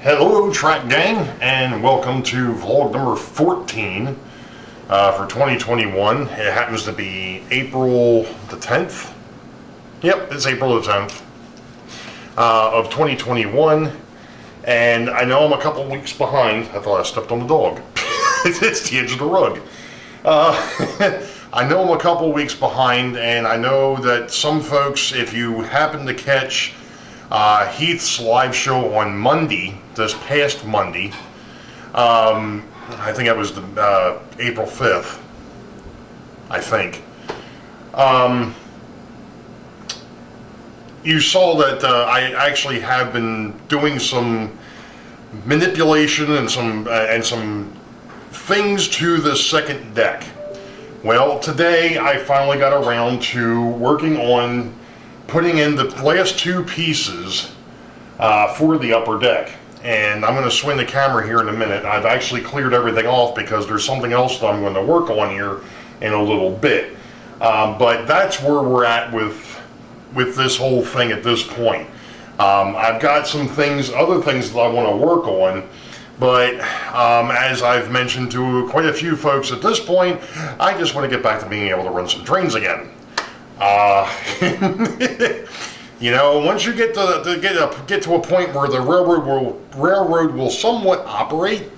Hello Track Gang, and welcome to vlog number 14 for 2021. It happens to be April the 10th. Yep, it's April the 10th of 2021, and I know I'm a couple weeks behind. I thought I stepped on the dog. It's the edge of the rug. I know I'm a couple weeks behind, and I know that some folks, if you happen to catch Heath's live show on Monday, this past Monday, I think that was the April 5th, I think. You saw that I actually have been doing some manipulation and some things to the second deck. Well, today I finally got around to working on putting in the last two pieces for the upper deck. And I'm going to swing the camera here in a minute. I've actually cleared everything off because there's something else that I'm going to work on here in a little bit. But that's where we're at with this whole thing at this point. I've got some things, other things that I want to work on. But as I've mentioned to quite a few folks at this point, I just want to get back to being able to run some trains again. You know, once you get to a point where the railroad will somewhat operate,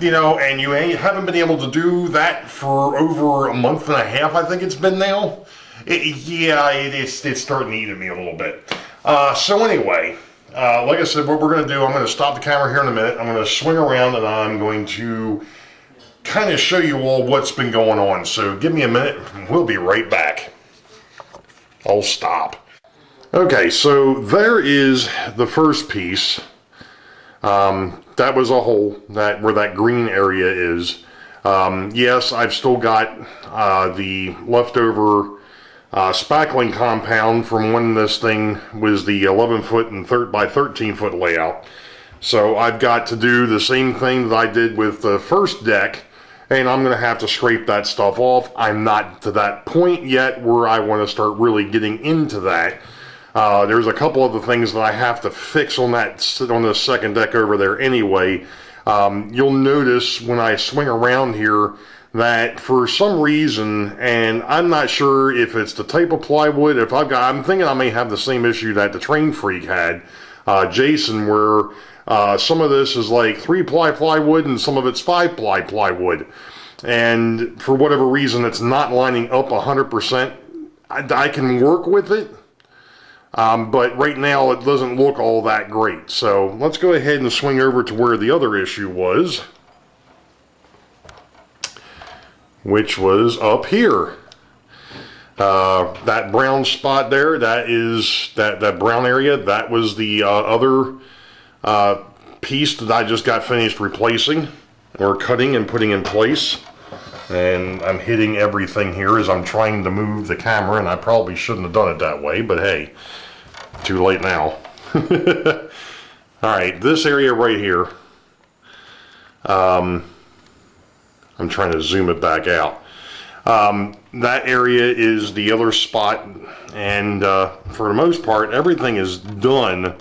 you know, and you haven't been able to do that for over a month and a half, I think it's been now. It's starting to eat at me a little bit. So anyway, like I said, what we're going to do, I'm going to stop the camera here in a minute. I'm going to swing around and I'm going to kind of show you all what's been going on. So give me a minute. We'll be right back. I'll stop. Okay, so there is the first piece. That was a hole where that green area is. Yes, I've still got the leftover spackling compound from when this thing was the 11 foot and by 13 foot layout. So I've got to do the same thing that I did with the first deck, and I'm going to have to scrape that stuff off. I'm not to that point yet where I want to start really getting into that. There's a couple of the things that I have to fix on the second deck over there anyway. You'll notice when I swing around here that for some reason, and I'm not sure if it's the type of plywood, I'm thinking I may have the same issue that the Train Freak had, Jason, where some of this is like 3-ply plywood and some of it's 5-ply plywood. And for whatever reason, it's not lining up 100%. I can work with it. But right now it doesn't look all that great. So let's go ahead and swing over to where the other issue was, which was up here. That brown spot there, that is that brown area, that was the other piece that I just got finished replacing or cutting and putting in place. And I'm hitting everything here as I'm trying to move the camera, and I probably shouldn't have done it that way, but hey, too late now. Alright, this area right here, I'm trying to zoom it back out. That area is the other spot, and for the most part, everything is done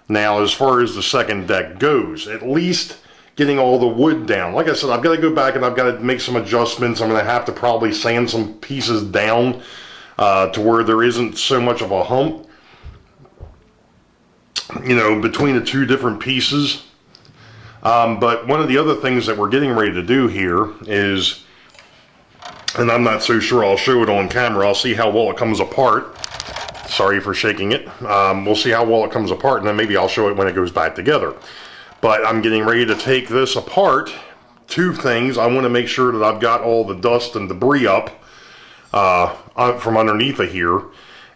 now as far as the second deck goes. At least getting all the wood down. Like I said, I've got to go back and I've got to make some adjustments. I'm going to have to probably sand some pieces down to where there isn't so much of a hump, you know, between the two different pieces. But one of the other things that we're getting ready to do here is, and I'm not so sure I'll show it on camera, I'll see how well it comes apart. Sorry for shaking it. We'll see how well it comes apart, and then maybe I'll show it when it goes back together. But I'm getting ready to take this apart. Two things. I want to make sure that I've got all the dust and debris up from underneath of here.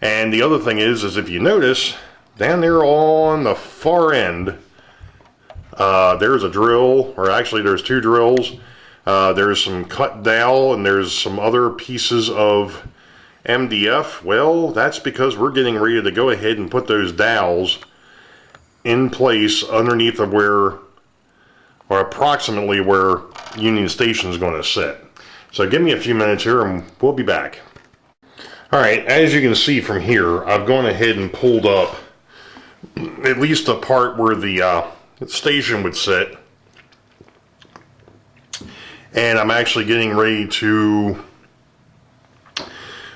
And the other thing is if you notice, down there on the far end, there's a drill, or actually there's two drills. There's some cut dowel, and there's some other pieces of MDF. Well, that's because we're getting ready to go ahead and put those dowels in place underneath of where, or approximately where Union Station is going to sit. So give me a few minutes here and we'll be back. Alright, as you can see from here, I've gone ahead and pulled up at least the part where the station would sit. And I'm actually getting ready to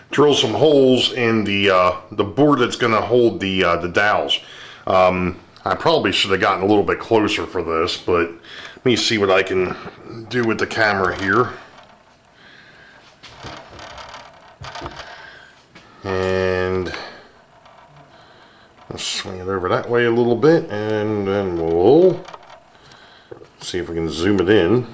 drill some holes in the board that's going to hold the dowels. I probably should have gotten a little bit closer for this, but let me see what I can do with the camera here. And let's swing it over that way a little bit, and then we'll see if we can zoom it in.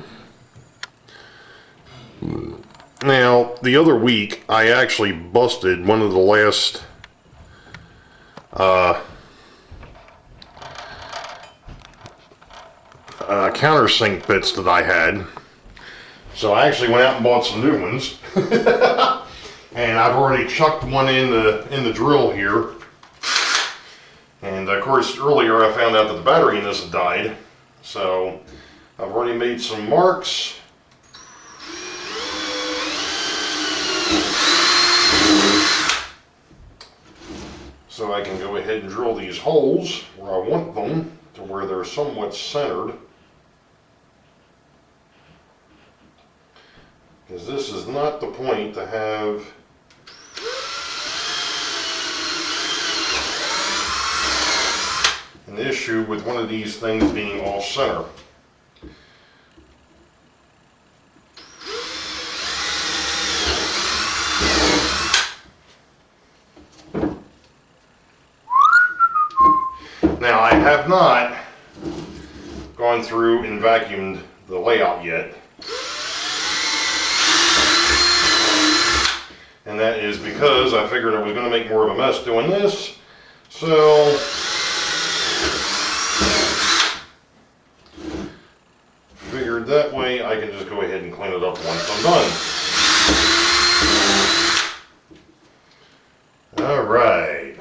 Now, the other week, I actually busted one of the last countersink bits that I had. So I actually went out and bought some new ones. And I've already chucked one in the drill here. And of course, earlier I found out that the battery in this had died. So I've already made some marks. So I can go ahead and drill these holes where I want them, to where they're somewhat centered. Because this is not the point to have an issue with one of these things being off center. Now, I have not gone through and vacuumed the layout yet. And that is because I figured I was going to make more of a mess doing this. So, figured that way I can just go ahead and clean it up once I'm done. Alright.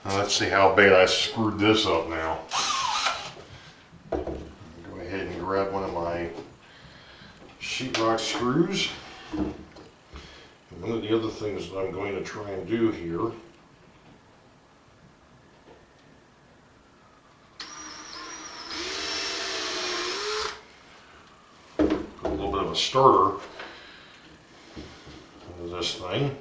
Now let's see how bad I screwed this up now. Go ahead and grab one of my sheetrock screws. One of the other things that I'm going to try and do here put a little bit of a starter into this thing.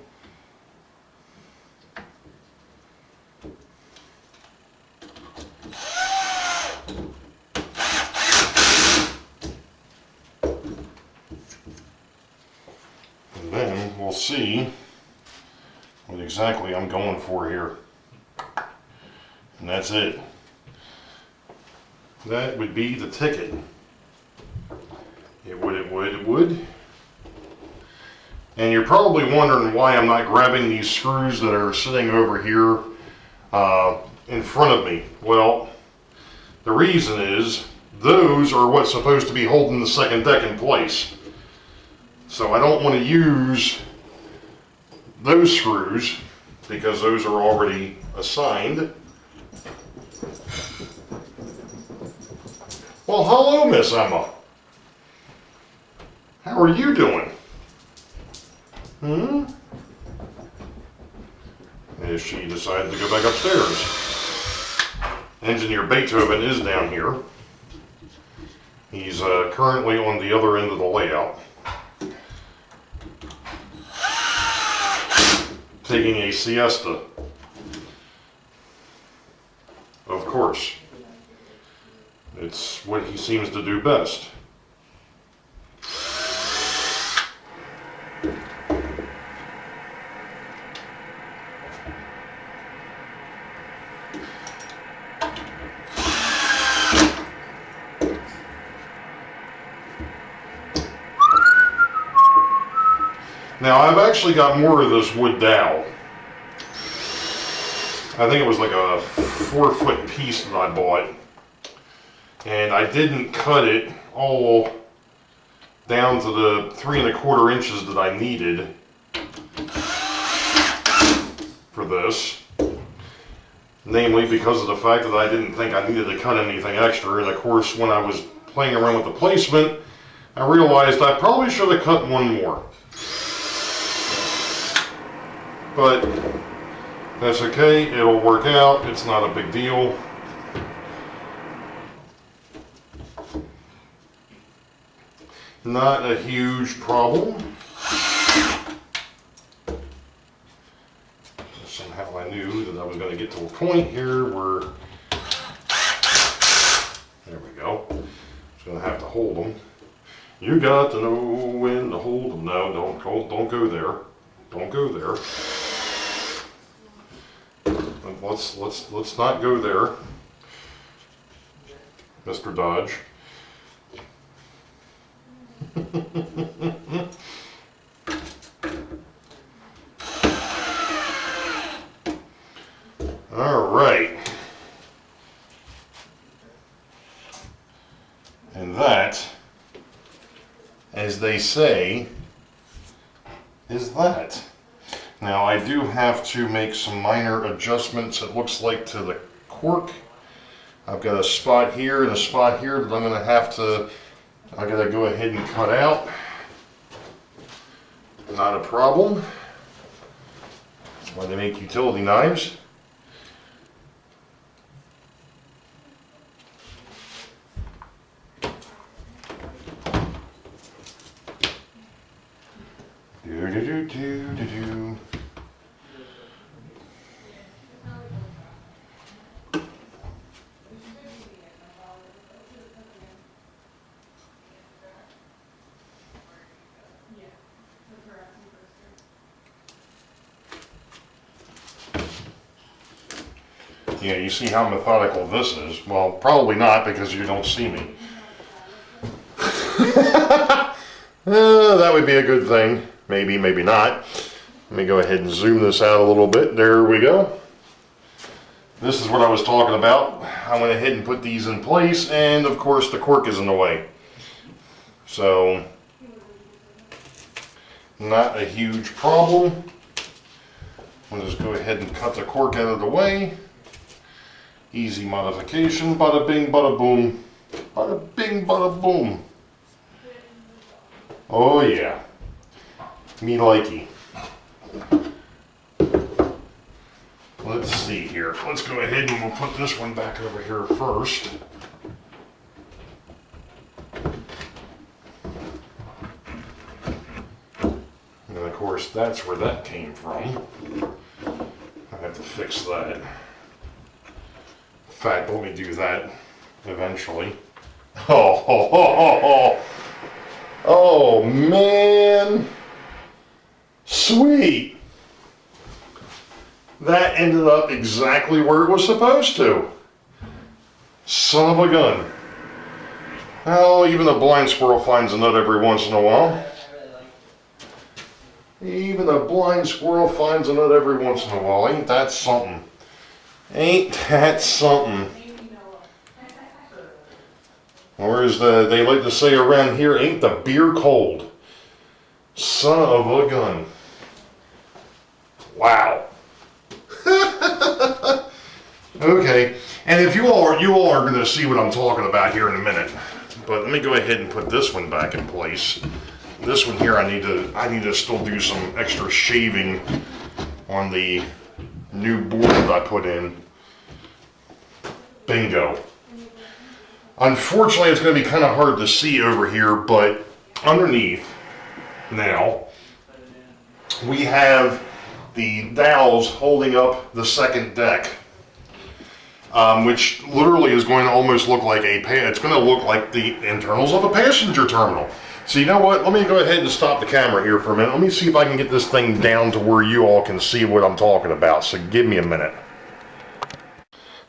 We'll see what exactly I'm going for here. And that's it. That would be the ticket. It would. And you're probably wondering why I'm not grabbing these screws that are sitting over here in front of me. Well, the reason is those are what's supposed to be holding the second deck in place. So I don't want to use those screws because those are already assigned. Well, hello, Miss Emma. How are you doing? As she decided to go back upstairs. Engineer Beethoven is down here. He's currently on the other end of the layout, taking a siesta. Of course. It's what he seems to do best. Now, I've actually got more of this wood dowel. I think it was like a 4-foot piece that I bought. And I didn't cut it all down to the 3 1/4 inches that I needed for this. Namely because of the fact that I didn't think I needed to cut anything extra. And of course, when I was playing around with the placement, I realized I probably should have cut one more. But that's okay, it'll work out, it's not a big deal. Not a huge problem. Somehow I knew that I was going to get to a point here where, there we go. Just going to have to hold them. You got to know when to hold them. No, don't go there. Don't go there. Let's not go there, Mr. Dodge. All right. And that, as they say, is that. Now I do have to make some minor adjustments, it looks like, to the cork. I've got a spot here and a spot here that I'm going to have to, I got to go ahead and cut out. Not a problem. That's why they make utility knives. Do. Yeah, you see how methodical this is? Well, probably not, because you don't see me. That would be a good thing. Maybe, maybe not. Let me go ahead and zoom this out a little bit. There we go. This is what I was talking about. I went ahead and put these in place, and of course the cork is in the way. So, not a huge problem. I'll just go ahead and cut the cork out of the way. Easy modification. Bada bing, bada boom. Bada bing, bada boom. Oh yeah. Me likey. Let's see here. Let's go ahead and we'll put this one back over here first. And of course, that's where that came from. I have to fix that. In fact, let me do that eventually. Oh man. Sweet. That ended up exactly where it was supposed to. Son of a gun. Well, even a blind squirrel finds a nut every once in a while. Even a blind squirrel finds a nut every once in a while. Ain't that something? Ain't that something? Or as they like to say around here, ain't the beer cold? Son of a gun. Wow. Okay, and if you all are going to see what I'm talking about here in a minute, but let me go ahead and put this one back in place. This one here, I need to still do some extra shaving on the new board that I put in. Bingo. Unfortunately, it's going to be kind of hard to see over here, but underneath now we have the dowels holding up the second deck, which literally is going to almost look like it's going to look like the internals of a passenger terminal. So you know what, let me go ahead and stop the camera here for a minute. Let me see if I can get this thing down to where you all can see what I'm talking about, so give me a minute.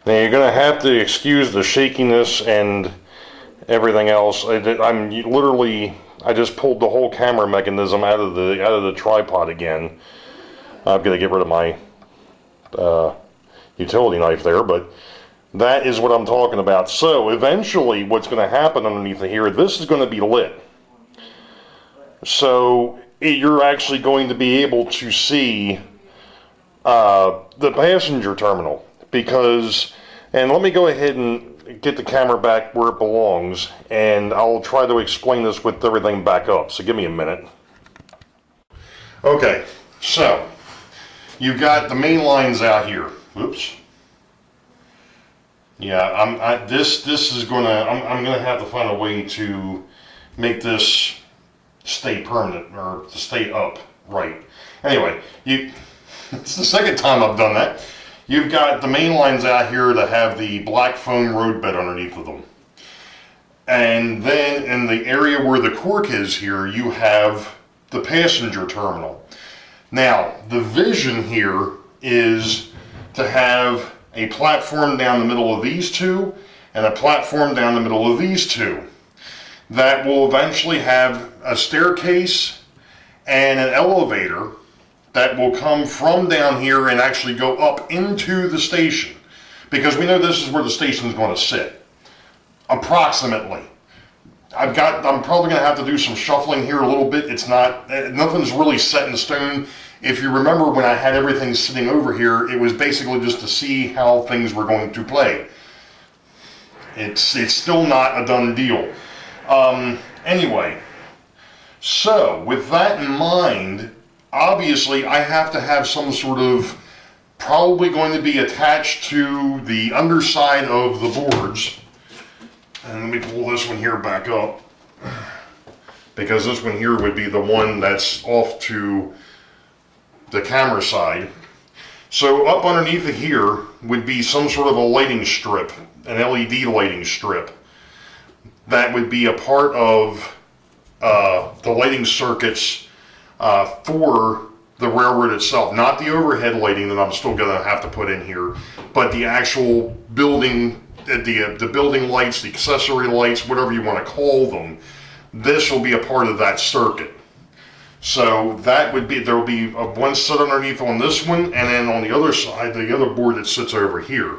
Now you're going to have to excuse the shakiness and everything else. I just pulled the whole camera mechanism out of the tripod again. I've got to get rid of my utility knife there, but that is what I'm talking about. So eventually what's going to happen underneath of here, this is going to be lit. So you're actually going to be able to see the passenger terminal, because, and let me go ahead and get the camera back where it belongs, and I'll try to explain this with everything back up, so give me a minute. Okay, so you've got the main lines out here. Oops. Yeah, I'm gonna have to find a way to make this stay permanent or to stay upright. Anyway, it's the second time I've done that. You've got the main lines out here that have the black foam roadbed underneath of them. And then in the area where the cork is here, you have the passenger terminal. Now, the vision here is to have a platform down the middle of these two and a platform down the middle of these two. That will eventually have a staircase and an elevator that will come from down here and actually go up into the station, because we know this is where the station is going to sit, approximately. I'm probably going to have to do some shuffling here a little bit. Nothing's really set in stone. If you remember when I had everything sitting over here, it was basically just to see how things were going to play. It's still not a done deal. Anyway, so with that in mind, obviously I have to have some sort of, probably going to be attached to the underside of the boards. And let me pull this one here back up, because this one here would be the one that's off to the camera side. So up underneath of here would be some sort of a lighting strip, an LED lighting strip. That would be a part of the lighting circuits for the railroad itself. Not the overhead lighting that I'm still going to have to put in here, but the actual building, the building lights, the accessory lights, whatever you want to call them. This will be a part of that circuit. So that would be, there will be one set underneath on this one, and then on the other side, the other board that sits over here.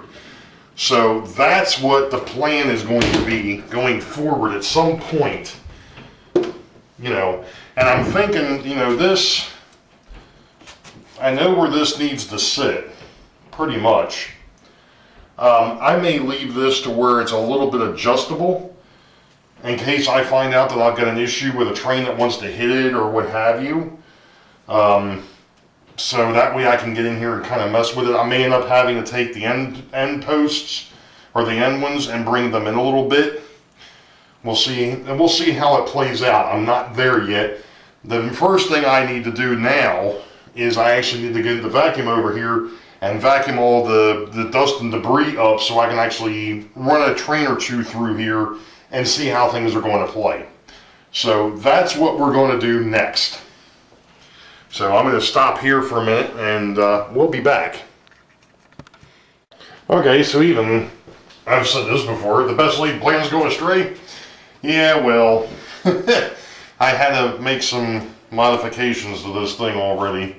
So that's what the plan is going to be going forward at some point, you know. And I'm thinking, you know, this, I know where this needs to sit, pretty much. I may leave this to where it's a little bit adjustable, in case I find out that I've got an issue with a train that wants to hit it or what have you. So that way I can get in here and kind of mess with it. I may end up having to take the end posts or the end ones and bring them in a little bit. We'll see, and we'll see how it plays out. I'm not there yet. The first thing I need to do now is I actually need to get the vacuum over here and vacuum all the dust and debris up so I can actually run a train or two through here and see how things are going to play. So that's what we're going to do next. So I'm going to stop here for a minute and we'll be back. Okay, so even, I've said this before, the best laid plans go astray. Yeah, well, I had to make some modifications to this thing already,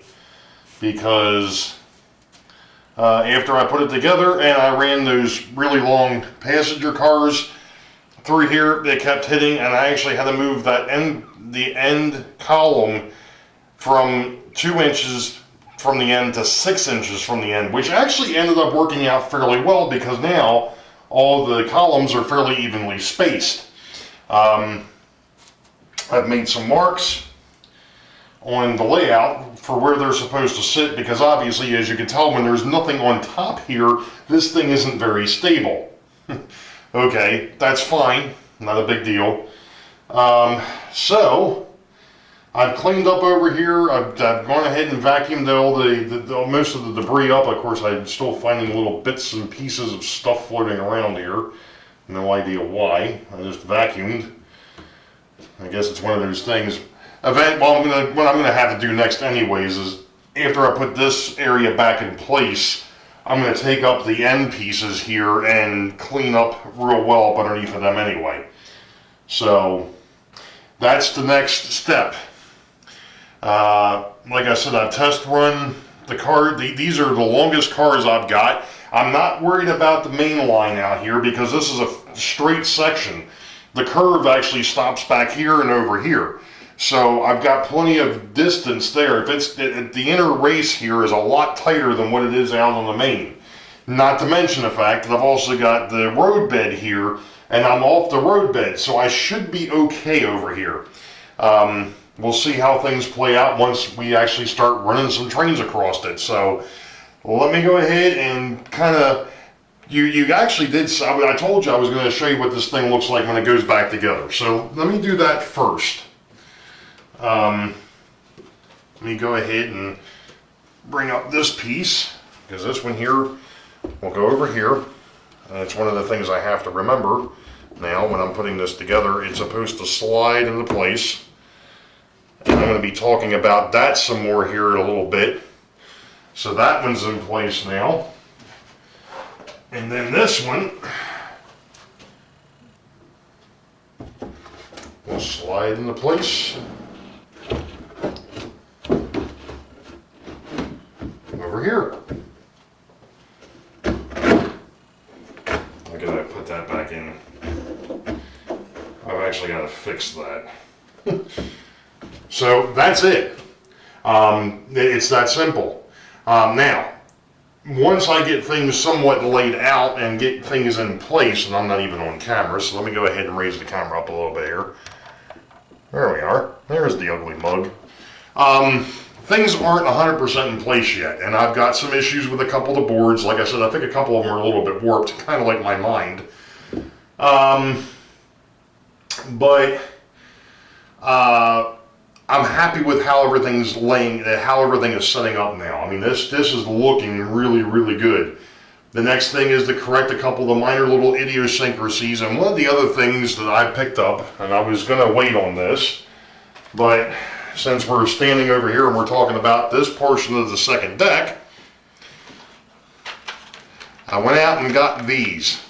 because after I put it together and I ran those really long passenger cars through here, they kept hitting, and I actually had to move the end column from 2 inches from the end to 6 inches from the end, which actually ended up working out fairly well, because now all the columns are fairly evenly spaced. I've made some marks on the layout for where they're supposed to sit, because obviously, as you can tell, when there's nothing on top here, this thing isn't very stable. Okay, that's fine, not a big deal. So I've cleaned up over here. I've gone ahead and vacuumed all most of the debris up. Of course, I'm still finding little bits and pieces of stuff floating around here. No idea why. I just vacuumed. I guess it's one of those things. What I'm gonna have to do next, anyways, is after I put this area back in place, I'm gonna take up the end pieces here and clean up real well up underneath of them anyway. So that's the next step. Like I said, I've test run the car. These are the longest cars I've got. I'm not worried about the main line out here, because this is a straight section. The curve actually stops back here and over here. So I've got plenty of distance there. The inner race here is a lot tighter than what it is out on the main. Not to mention the fact that I've also got the roadbed here, and I'm off the roadbed, so I should be okay over here. We'll see how things play out once we actually start running some trains across it. So let me go ahead and kind of, you actually did, I told you I was going to show you what this thing looks like when it goes back together. So let me do that first. let me go ahead and bring up this piece, because this one here will go over here, and it's one of the things I have to remember now when I'm putting this together. It's supposed to slide into place, and I'm going to be talking about that some more here in a little bit. So that one's in place now, and then this one will slide into place over here. I gotta put that back in. I've actually got to fix that. So that's it. It's that simple. Now, once I get things somewhat laid out and get things in place, and I'm not even on camera, so let me go ahead and raise the camera up a little bit here. There we are. There's the ugly mug. Things aren't 100% in place yet, and I've got some issues with a couple of the boards. Like I said, I think a couple of them are a little bit warped, kind of like my mind. But I'm happy with how everything is setting up now. I mean, this is looking really, really good. The next thing is to correct a couple of the minor little idiosyncrasies, and one of the other things that I picked up, and I was going to wait on this, but since we're standing over here and we're talking about this portion of the second deck, I went out and got these.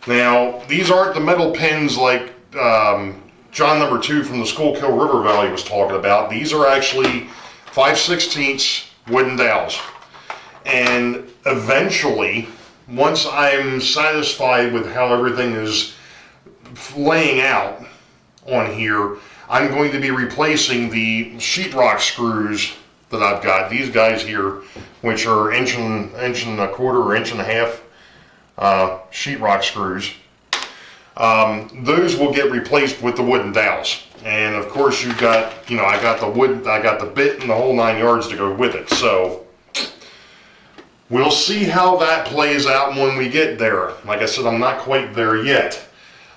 Now, these aren't the metal pins like John number 2 from the Schuylkill River Valley was talking about. These are actually 5/16 wooden dowels. And eventually, once I'm satisfied with how everything is laying out on here, I'm going to be replacing the sheetrock screws that I've got. These guys here, which are inch and a quarter or inch and a half sheetrock screws. Those will get replaced with the wooden dowels. And of course you've got, I got the bit and the whole 9 yards to go with it. So we'll see how that plays out when we get there. Like I said, I'm not quite there yet.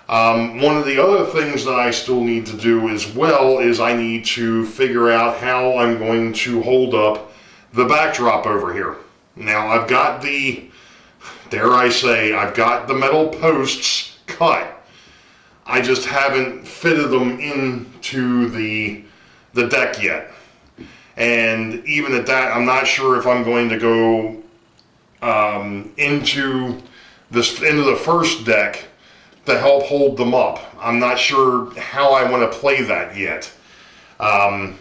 One of the other things that I still need to do as well is I need to figure out how I'm going to hold up the backdrop over here. Now I've got I've got the metal posts cut. I just haven't fitted them into the deck yet. And even at that, I'm not sure if I'm going to go into the first deck to help hold them up. I'm not sure how I want to play that yet. I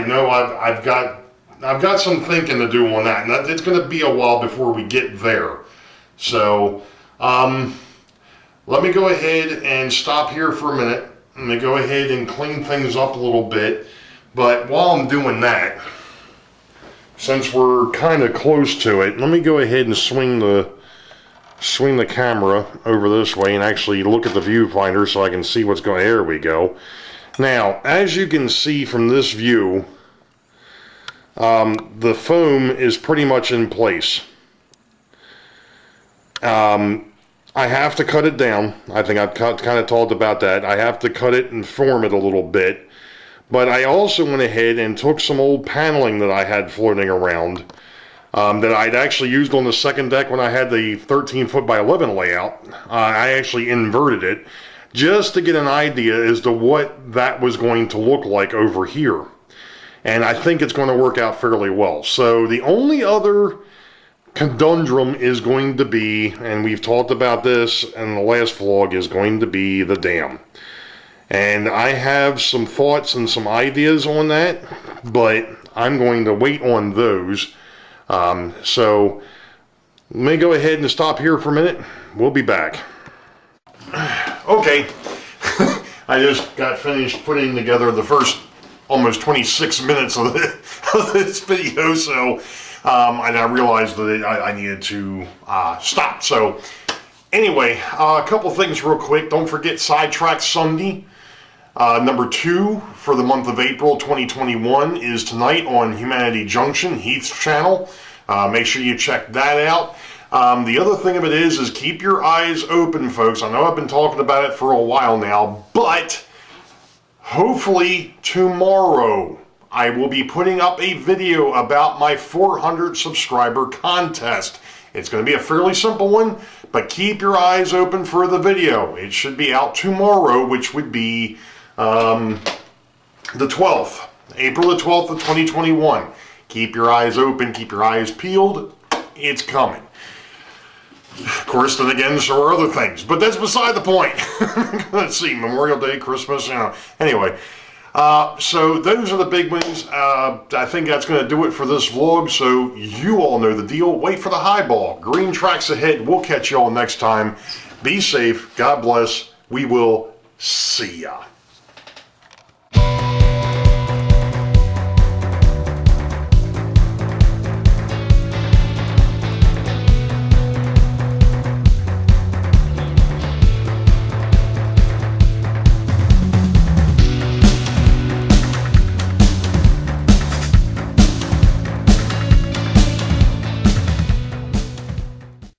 know I've got some thinking to do on that, and it's going to be a while before we get there. So let me go ahead and stop here for a minute. Let me go ahead and clean things up a little bit. But while I'm doing that, since we're kind of close to it, let me go ahead and swing the camera over this way and actually look at the viewfinder so I can see what's going on. There we go. Now, as you can see from this view, the foam is pretty much in place. I have to cut it down. I think I've kind of talked about that. I have to cut it and form it a little bit. But I also went ahead and took some old paneling that I had floating around that I'd actually used on the second deck when I had the 13 foot by 11 layout. I actually inverted it just to get an idea as to what that was going to look like over here. And I think it's going to work out fairly well. So the only other conundrum is going to be, and we've talked about this in the last vlog, is going to be the dam. And I have some thoughts and some ideas on that, but I'm going to wait on those. So let me go ahead and stop here for a minute. We'll be back. Okay, I just got finished putting together the first almost 26 minutes of this video, so and I realized that I needed to stop. So anyway, a couple things real quick. Don't forget Sidetrack Sunday. Number 2 for the month of April 2021 is tonight on Humanity Junction, Heath's channel. Make sure you check that out. The other thing of it is keep your eyes open, folks. I know I've been talking about it for a while now, but hopefully tomorrow I will be putting up a video about my 400 subscriber contest. It's going to be a fairly simple one, but keep your eyes open for the video. It should be out tomorrow, which would be the 12th, April the 12th of 2021. Keep your eyes open, keep your eyes peeled. It's coming. Of course, then again, so are other things, but that's beside the point. Let's see, Memorial Day, Christmas, Anyway, so those are the big ones. I think that's going to do it for this vlog, so you all know the deal. Wait for the highball. Green tracks ahead. We'll catch you all next time. Be safe. God bless. We will see ya.